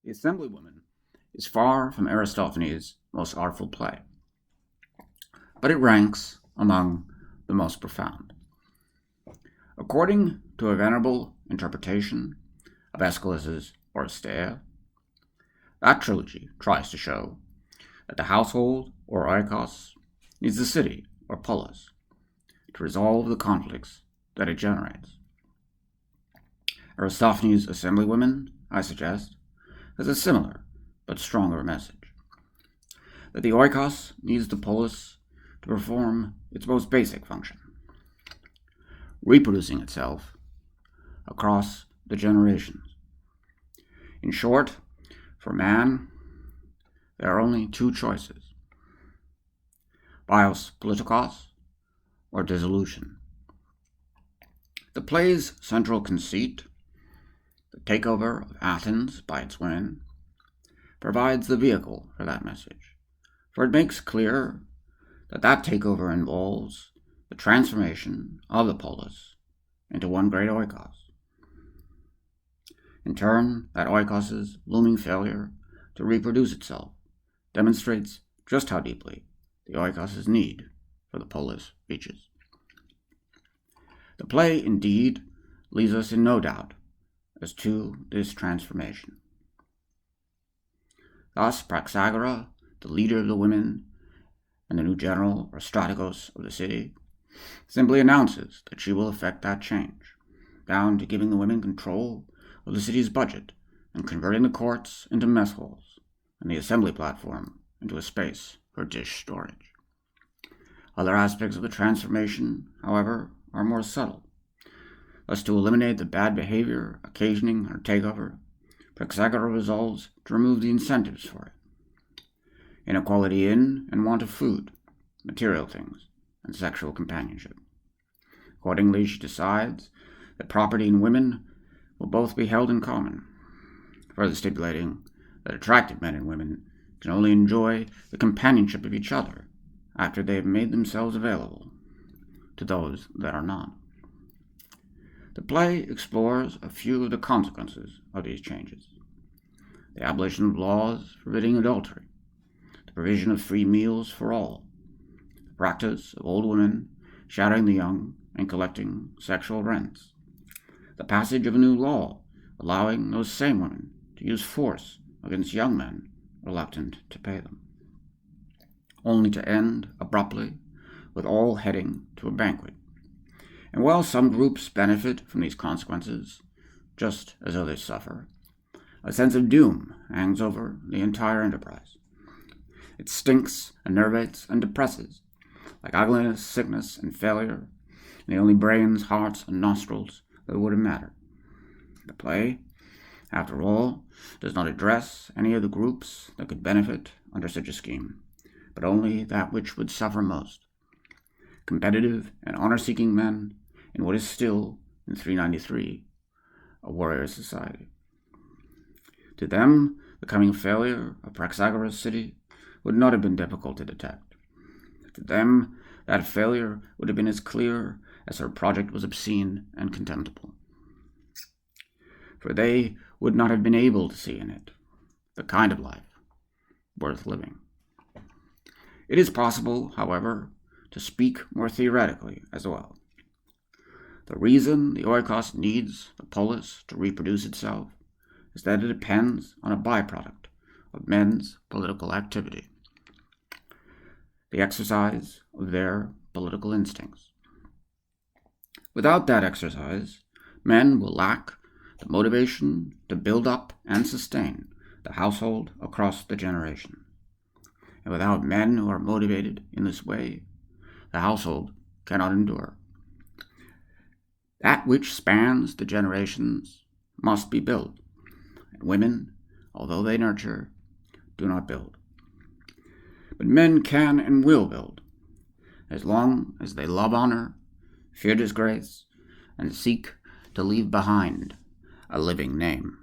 The Assemblywoman is far from Aristophanes' most artful play, but it ranks among the most profound. According to a venerable interpretation of Aeschylus's Oresteia, that trilogy tries to show that the household, or oikos, needs the city, or polis, to resolve the conflicts that it generates. Aristophanes' Assemblywomen, I suggest, has a similar but stronger message, that the oikos needs the polis to perform its most basic function, reproducing itself across the generations. In short, for man, there are only two choices: bios politikos, or dissolution. The play's central conceit, the takeover of Athens by its women, provides the vehicle for that message, for it makes clear that that takeover involves the transformation of the polis into one great oikos. In turn, that oikos' looming failure to reproduce itself demonstrates just how deeply the oikos' need for the polis reaches. The play, indeed, leaves us in no doubt as to this transformation. Thus, Praxagora, the leader of the women and the new general or strategos of the city, simply announces that she will effect that change, down to giving the women control of the city's budget and converting the courts into mess halls and the assembly platform into a space for dish storage. Other aspects of the transformation, however, are more subtle. Thus, to eliminate the bad behavior occasioning her takeover, Praxagora resolves to remove the incentives for it: inequality in and want of food, material things, and sexual companionship. Accordingly, she decides that property and women will both be held in common, further stipulating that attractive men and women can only enjoy the companionship of each other after they have made themselves available to those that are not. The play explores a few of the consequences of these changes: the abolition of laws forbidding adultery, the provision of free meals for all, the practice of old women shadowing the young and collecting sexual rents, the passage of a new law allowing those same women to use force against young men reluctant to pay them, only to end abruptly with all heading to a banquet. And while some groups benefit from these consequences, just as others suffer, a sense of doom hangs over the entire enterprise. It stinks, enervates, and depresses, like ugliness, sickness, and failure, in the only brains, hearts, and nostrils that would have mattered. The play, after all, does not address any of the groups that could benefit under such a scheme, but only that which would suffer most: competitive and honor-seeking men in what is still, in 393, a warrior society. To them, the coming failure of Praxagora's city would not have been difficult to detect. To them, that failure would have been as clear as her project was obscene and contemptible. For they would not have been able to see in it the kind of life worth living. It is possible, however, to speak more theoretically as well. The reason the oikos needs the polis to reproduce itself is that it depends on a byproduct of men's political activity, the exercise of their political instincts. Without that exercise, men will lack the motivation to build up and sustain the household across the generation. And without men who are motivated in this way, the household cannot endure. That which spans the generations must be built, and women, although they nurture, do not build. But men can and will build, as long as they love honor, fear disgrace, and seek to leave behind a living name.